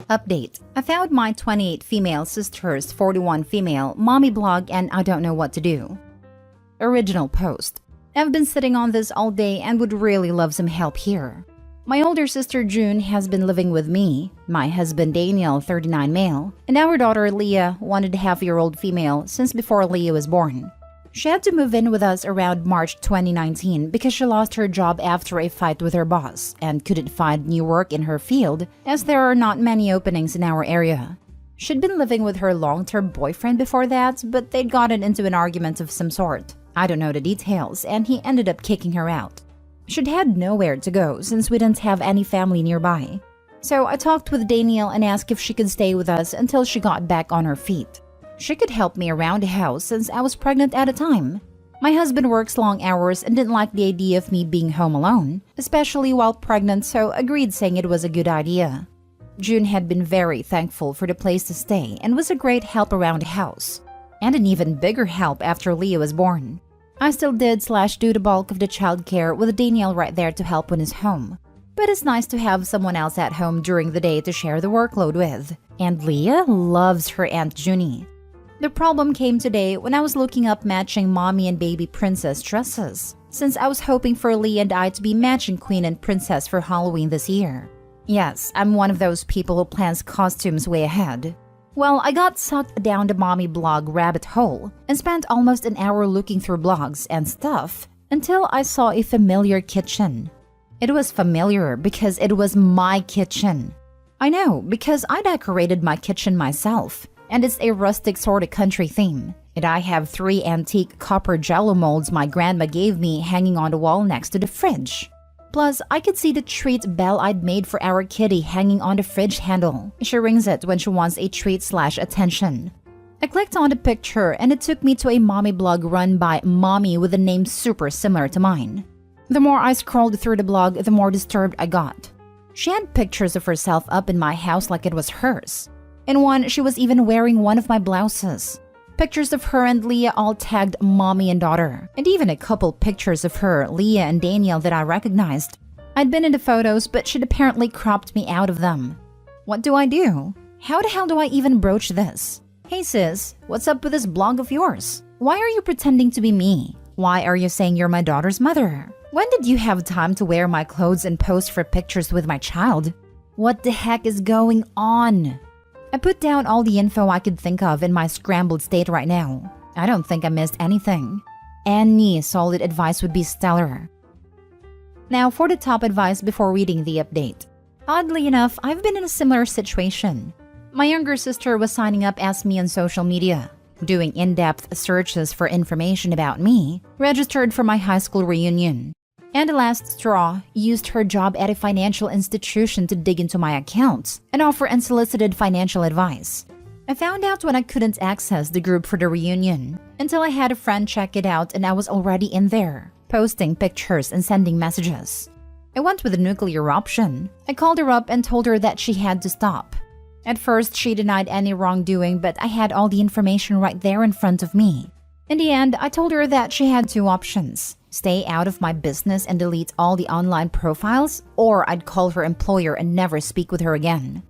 Update. I found my 28 female sister's 41 female mommy blog and I don't know what to do. Original post. I've been sitting on this all day and would really love some help here. My older sister June has been living with me, my husband Daniel, 39 male, and our daughter Leah, 1.5-year-old female, since before Leah was born. She had to move in with us around March 2019 because she lost her job after a fight with her boss and couldn't find new work in her field as there are not many openings in our area. She'd been living with her long-term boyfriend before that, but they'd gotten into an argument of some sort. I don't know the details, and he ended up kicking her out. She'd had nowhere to go since we didn't have any family nearby. So I talked with Daniel and asked if she could stay with us until she got back on her feet. She could help me around the house since I was pregnant at the time. My husband works long hours and didn't like the idea of me being home alone, especially while pregnant, so agreed saying it was a good idea. June had been very thankful for the place to stay and was a great help around the house. And an even bigger help after Leah was born. I still did/do the bulk of the childcare with Daniel right there to help when he's home. But it's nice to have someone else at home during the day to share the workload with. And Leah loves her Aunt Junie. The problem came today when I was looking up matching mommy and baby princess dresses, since I was hoping for Leah and I to be matching queen and princess for Halloween this year. Yes, I'm one of those people who plans costumes way ahead. Well, I got sucked down the mommy blog rabbit hole and spent almost an hour looking through blogs and stuff until I saw a familiar kitchen. It was familiar because it was my kitchen. I know, because I decorated my kitchen myself, and it's a rustic sort of country theme. And I have 3 antique copper jello molds my grandma gave me hanging on the wall next to the fridge. Plus, I could see the treat bell I'd made for our kitty hanging on the fridge handle. She rings it when she wants a treat/attention. I clicked on the picture and it took me to a mommy blog run by mommy with a name super similar to mine. The more I scrolled through the blog, the more disturbed I got. She had pictures of herself up in my house like it was hers. In one, she was even wearing one of my blouses. Pictures of her and Leah all tagged mommy and daughter, and even a couple pictures of her, Leah and Daniel that I recognized. I'd been in the photos, but she'd apparently cropped me out of them. What do I do? How the hell do I even broach this? Hey sis, what's up with this blog of yours? Why are you pretending to be me? Why are you saying you're my daughter's mother? When did you have time to wear my clothes and pose for pictures with my child? What the heck is going on? I put down all the info I could think of in my scrambled state right now. I don't think I missed anything. Any solid advice would be stellar. Now for the top advice before reading the update. Oddly enough, I've been in a similar situation. My younger sister was signing up as me on social media, doing in-depth searches for information about me, registered for my high school reunion. And the last straw, used her job at a financial institution to dig into my accounts and offer unsolicited financial advice. I found out when I couldn't access the group for the reunion until I had a friend check it out and I was already in there, posting pictures and sending messages. I went with the nuclear option. I called her up and told her that she had to stop. At first, she denied any wrongdoing, but I had all the information right there in front of me. In the end, I told her that she had 2 options. Stay out of my business and delete all the online profiles, or I'd call her employer and never speak with her again.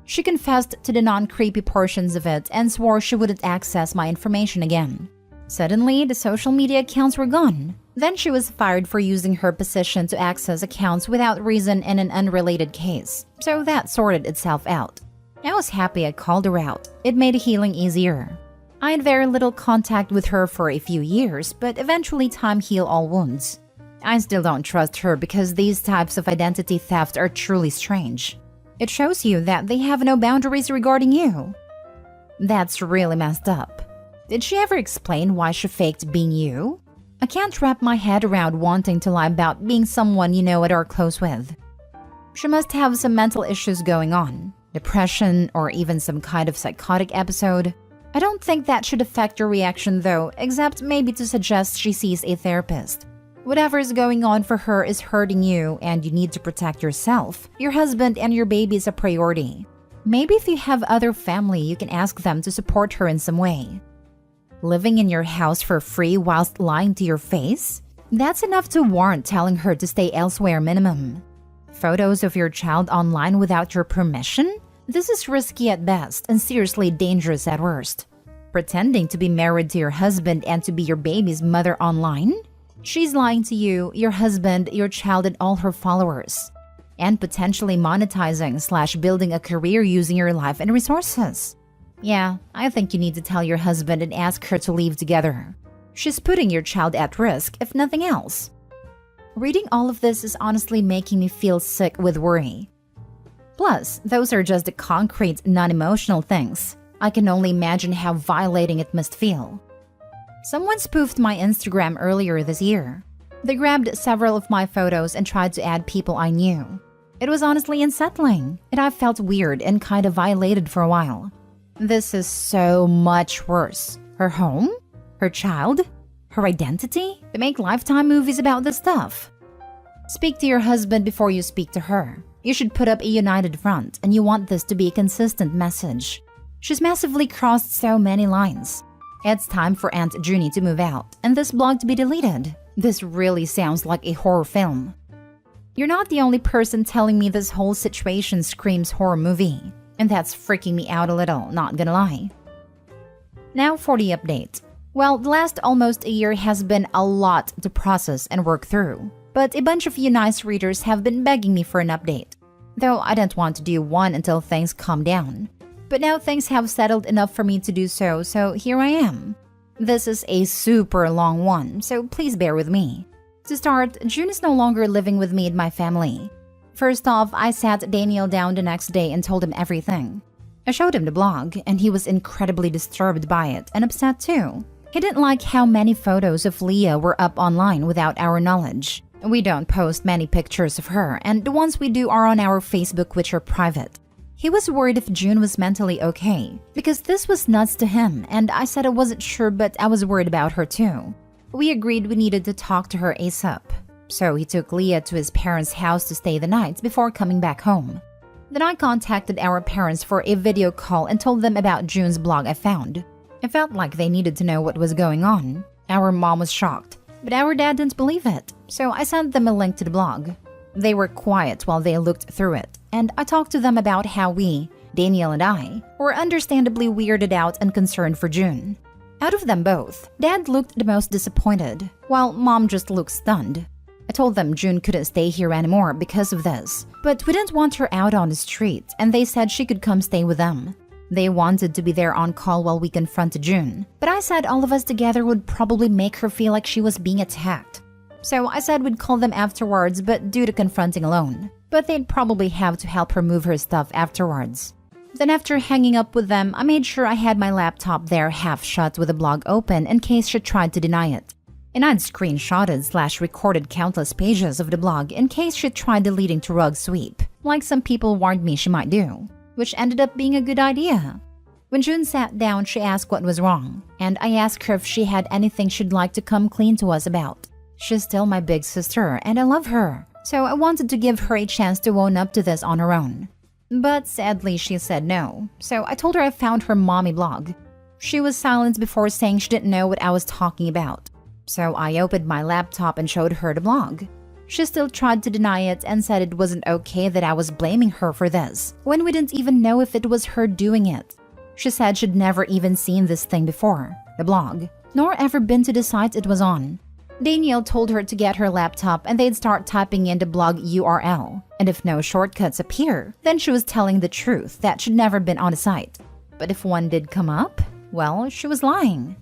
She confessed to the non-creepy portions of it and swore she wouldn't access my information again. Suddenly, the social media accounts were gone. Then she was fired for using her position to access accounts without reason in an unrelated case, so that sorted itself out. I was happy I called her out. It made healing easier. I had very little contact with her for a few years, but eventually time healed all wounds. I still don't trust her because these types of identity theft are truly strange. It shows you that they have no boundaries regarding you. That's really messed up. Did she ever explain why she faked being you? I can't wrap my head around wanting to lie about being someone you know and are close with. She must have some mental issues going on, depression, or even some kind of psychotic episode. I don't think that should affect your reaction though, except maybe to suggest she sees a therapist. Whatever is going on for her is hurting you and you need to protect yourself. Your husband and your baby is a priority. Maybe if you have other family, you can ask them to support her in some way. Living in your house for free whilst lying to your face? That's enough to warrant telling her to stay elsewhere minimum. Photos of your child online without your permission? This is risky at best and seriously dangerous at worst. Pretending to be married to your husband and to be your baby's mother online? She's lying to you, your husband, your child, and all her followers. And potentially monetizing/building a career using your life and resources. Yeah, I think you need to tell your husband and ask her to leave together. She's putting your child at risk, if nothing else. Reading all of this is honestly making me feel sick with worry. Plus, those are just the concrete, non-emotional things. I can only imagine how violating it must feel. Someone spoofed my Instagram earlier this year. They grabbed several of my photos and tried to add people I knew. It was honestly unsettling, and I felt weird and kind of violated for a while. This is so much worse. Her home? Her child? Her identity? They make Lifetime movies about this stuff. Speak to your husband before you speak to her. You should put up a united front, and you want this to be a consistent message. She's massively crossed so many lines. It's time for Aunt Junie to move out, and this blog to be deleted. This really sounds like a horror film. You're not the only person telling me this whole situation screams horror movie, and that's freaking me out a little, not gonna lie. Now for the update. Well, the last almost a year has been a lot to process and work through, but a bunch of you nice readers have been begging me for an update, though I don't want to do one until things calm down. But now things have settled enough for me to do so, so here I am. This is a super long one, so please bear with me. To start, June is no longer living with me and my family. First off, I sat Daniel down the next day and told him everything. I showed him the blog, and he was incredibly disturbed by it and upset too. He didn't like how many photos of Leah were up online without our knowledge. We don't post many pictures of her, and the ones we do are on our Facebook, which are private. He was worried if June was mentally okay, because this was nuts to him, and I said I wasn't sure, but I was worried about her too. We agreed we needed to talk to her ASAP. So he took Leah to his parents' house to stay the night before coming back home. Then I contacted our parents for a video call and told them about June's blog I found. I felt like they needed to know what was going on. Our mom was shocked, but our dad didn't believe it, so I sent them a link to the blog. They were quiet while they looked through it, and I talked to them about how we, Daniel and I, were understandably weirded out and concerned for June. Out of them both, Dad looked the most disappointed, while Mom just looked stunned. I told them June couldn't stay here anymore because of this, but we didn't want her out on the street, and they said she could come stay with them. They wanted to be there on call while we confronted June, but I said all of us together would probably make her feel like she was being attacked. So I said we'd call them afterwards, but due to confronting alone. But they'd probably have to help her move her stuff afterwards. Then after hanging up with them, I made sure I had my laptop there half shut with the blog open in case she tried to deny it. And I'd screenshotted/recorded countless pages of the blog in case she tried deleting to rug sweep, like some people warned me she might do, which ended up being a good idea. When June sat down, she asked what was wrong, and I asked her if she had anything she'd like to come clean to us about. She's still my big sister, and I love her, so I wanted to give her a chance to own up to this on her own. But sadly, she said no, so I told her I found her mommy blog. She was silent before saying she didn't know what I was talking about, so I opened my laptop and showed her the blog. She still tried to deny it and said it wasn't okay that I was blaming her for this, when we didn't even know if it was her doing it. She said she'd never even seen this thing before, the blog, nor ever been to the site it was on. Daniel told her to get her laptop and they'd start typing in the blog URL, and if no shortcuts appear, then she was telling the truth that she'd never been on the site. But if one did come up, well, she was lying.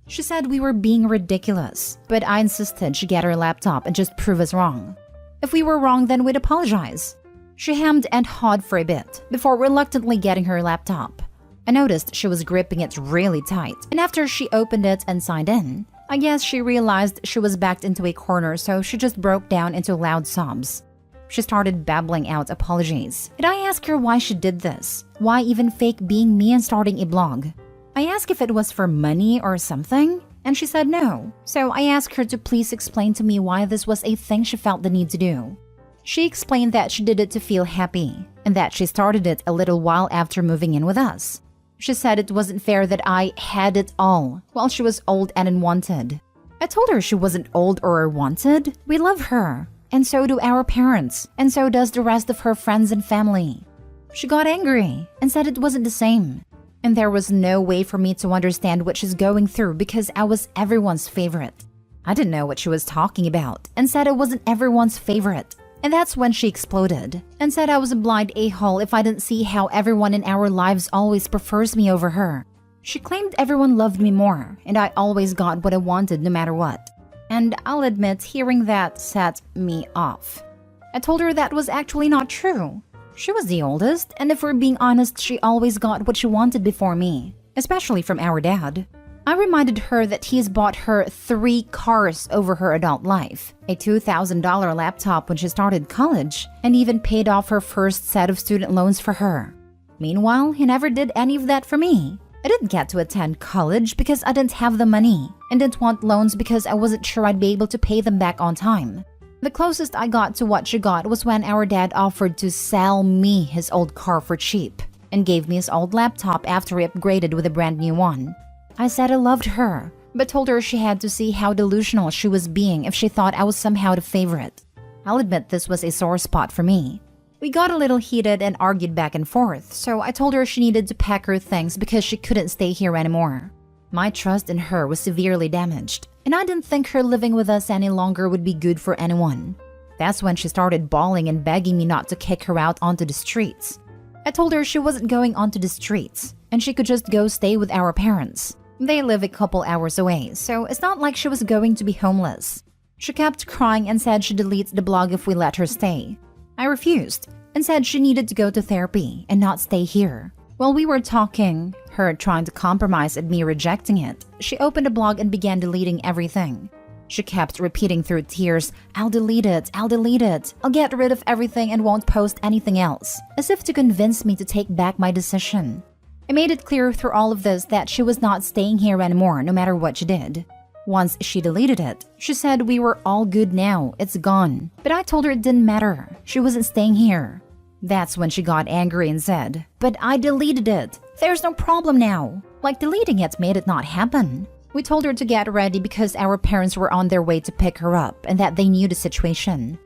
She said we were being ridiculous, but I insisted she get her laptop and just prove us wrong. If we were wrong, then we'd apologize. She hemmed and hawed for a bit before reluctantly getting her laptop. I noticed she was gripping it really tight, and after she opened it and signed in, I guess she realized she was backed into a corner, so she just broke down into loud sobs. She started babbling out apologies, and I asked her why she did this, why even fake being me and starting a blog. I asked if it was for money or something, and she said no, so I asked her to please explain to me why this was a thing she felt the need to do. She explained that she did it to feel happy, and that she started it a little while after moving in with us. She said it wasn't fair that I had it all, while she was old and unwanted. I told her she wasn't old or unwanted. We love her, and so do our parents, and so does the rest of her friends and family. She got angry and said it wasn't the same. And there was no way for me to understand what she's going through because I was everyone's favorite. I didn't know what she was talking about and said I wasn't everyone's favorite. And that's when she exploded and said I was a blind a-hole if I didn't see how everyone in our lives always prefers me over her. She claimed everyone loved me more and I always got what I wanted no matter what. And I'll admit, hearing that set me off. I told her that was actually not true. She was the oldest, and if we're being honest, she always got what she wanted before me, especially from our dad. I reminded her that he's bought her 3 cars over her adult life, a $2,000 laptop when she started college, and even paid off her first set of student loans for her. Meanwhile, he never did any of that for me. I didn't get to attend college because I didn't have the money, and didn't want loans because I wasn't sure I'd be able to pay them back on time. The closest I got to what she got was when our dad offered to sell me his old car for cheap, and gave me his old laptop after he upgraded with a brand new one. I said I loved her, but told her she had to see how delusional she was being if she thought I was somehow the favorite. I'll admit this was a sore spot for me. We got a little heated and argued back and forth, so I told her she needed to pack her things because she couldn't stay here anymore. My trust in her was severely damaged, and I didn't think her living with us any longer would be good for anyone. That's when she started bawling and begging me not to kick her out onto the streets. I told her she wasn't going onto the streets, and she could just go stay with our parents. They live a couple hours away, so it's not like she was going to be homeless. She kept crying and said she'd delete the blog if we let her stay. I refused and said she needed to go to therapy and not stay here. While we were talking, her trying to compromise and me rejecting it, she opened a blog and began deleting everything. She kept repeating through tears, "I'll delete it, I'll delete it. I'll get rid of everything and won't post anything else," as if to convince me to take back my decision. I made it clear through all of this that she was not staying here anymore no matter what she did. Once she deleted it, she said we were all good now, it's gone. But I told her it didn't matter, she wasn't staying here. That's when she got angry and said, "But I deleted it. There's no problem now." Like deleting it made it not happen. We told her to get ready because our parents were on their way to pick her up and that they knew the situation.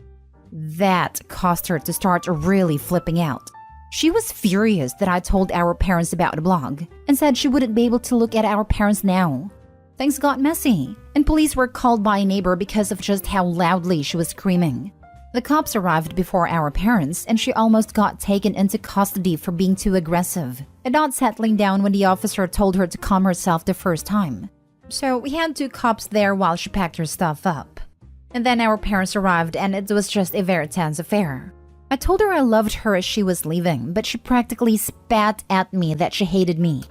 That caused her to start really flipping out. She was furious that I told our parents about the blog and said she wouldn't be able to look at our parents now. Things got messy, and police were called by a neighbor because of just how loudly she was screaming. The cops arrived before our parents, and she almost got taken into custody for being too aggressive and not settling down when the officer told her to calm herself the first time. So we had 2 cops there while she packed her stuff up. And then our parents arrived, and it was just a very tense affair. I told her I loved her as she was leaving, but she practically spat at me that she hated me.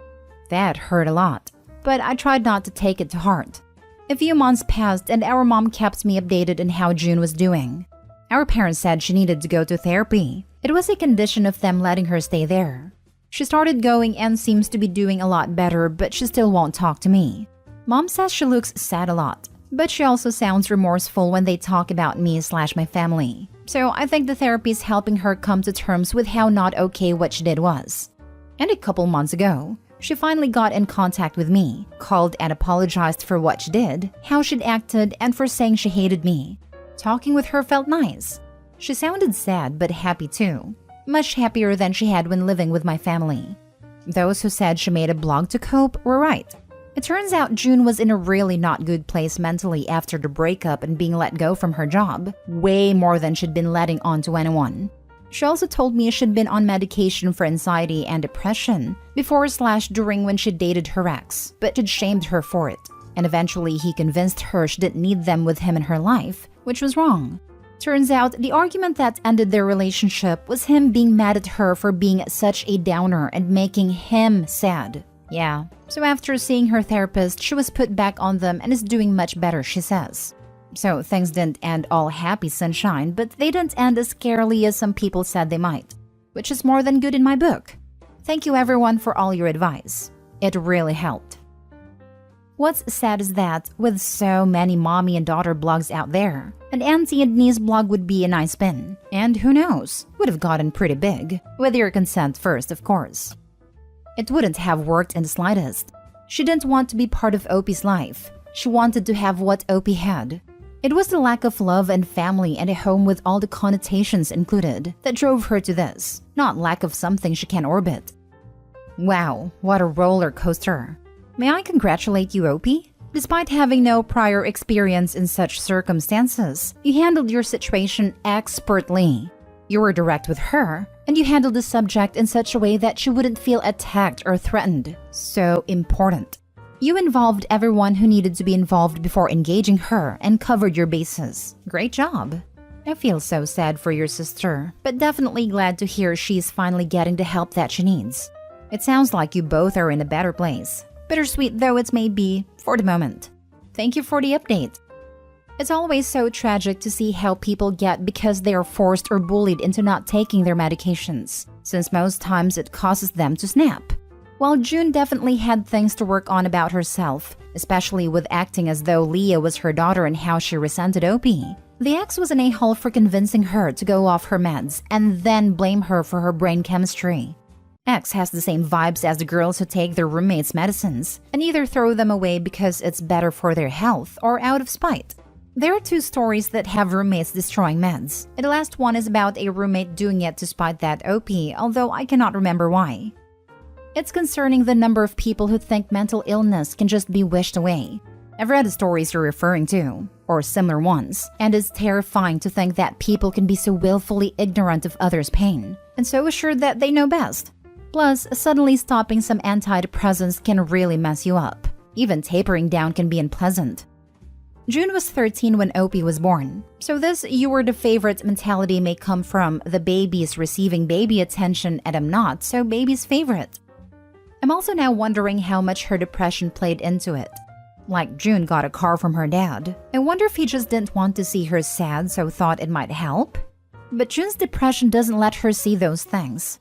That hurt a lot, but I tried not to take it to heart. A few months passed and our mom kept me updated on how June was doing. Our parents said she needed to go to therapy. It was a condition of them letting her stay there. She started going and seems to be doing a lot better, but she still won't talk to me. Mom says she looks sad a lot, but she also sounds remorseful when they talk about me/my family. So I think the therapy is helping her come to terms with how not okay what she did was. And a couple months ago, she finally got in contact with me, called and apologized for what she did, how she'd acted, and for saying she hated me. Talking with her felt nice. She sounded sad but happy too, much happier than she had when living with my family. Those who said she made a blog to cope were right. It turns out June was in a really not good place mentally after the breakup and being let go from her job, way more than she'd been letting on to anyone. She also told me she'd been on medication for anxiety and depression before/during when she dated her ex, but she'd shamed her for it. And eventually he convinced her she didn't need them with him in her life, which was wrong. Turns out the argument that ended their relationship was him being mad at her for being such a downer and making him sad. Yeah, so after seeing her therapist, she was put back on them and is doing much better, she says. So things didn't end all happy sunshine, but they didn't end as scarily as some people said they might, which is more than good in my book. Thank you everyone for all your advice. It really helped. What's sad is that, with so many mommy and daughter blogs out there, an auntie and niece blog would be a nice spin. And who knows, would have gotten pretty big, with your consent first, of course. It wouldn't have worked in the slightest. She didn't want to be part of Opie's life. She wanted to have what Opie had. It was the lack of love and family and a home with all the connotations included that drove her to this, not lack of something she can orbit. Wow, what a roller coaster. May I congratulate you, Opie? Despite having no prior experience in such circumstances, you handled your situation expertly. You were direct with her, and you handled the subject in such a way that she wouldn't feel attacked or threatened. So important. You involved everyone who needed to be involved before engaging her and covered your bases. Great job. I feel so sad for your sister, but definitely glad to hear she's finally getting the help that she needs. It sounds like you both are in a better place. Bittersweet though it may be for the moment. Thank you for the update. It's always so tragic to see how people get because they are forced or bullied into not taking their medications, since most times it causes them to snap. While June definitely had things to work on about herself, especially with acting as though Leah was her daughter and how she resented Opie, the ex was an a-hole for convincing her to go off her meds and then blame her for her brain chemistry. X has the same vibes as the girls who take their roommates' medicines and either throw them away because it's better for their health or out of spite. There are 2 stories that have roommates destroying meds. And the last one is about a roommate doing it to spite that OP, although I cannot remember why. It's concerning the number of people who think mental illness can just be wished away. I've read the stories you're referring to, or similar ones, and it's terrifying to think that people can be so willfully ignorant of others' pain, and so assured that they know best. Plus, suddenly stopping some antidepressants can really mess you up. Even tapering down can be unpleasant. June was 13 when Opie was born, so this "you were the favorite" mentality may come from the baby's receiving baby attention and I'm not, so baby's favorite. I'm also now wondering how much her depression played into it. Like June got a car from her dad. I wonder if he just didn't want to see her sad so thought it might help? But June's depression doesn't let her see those things.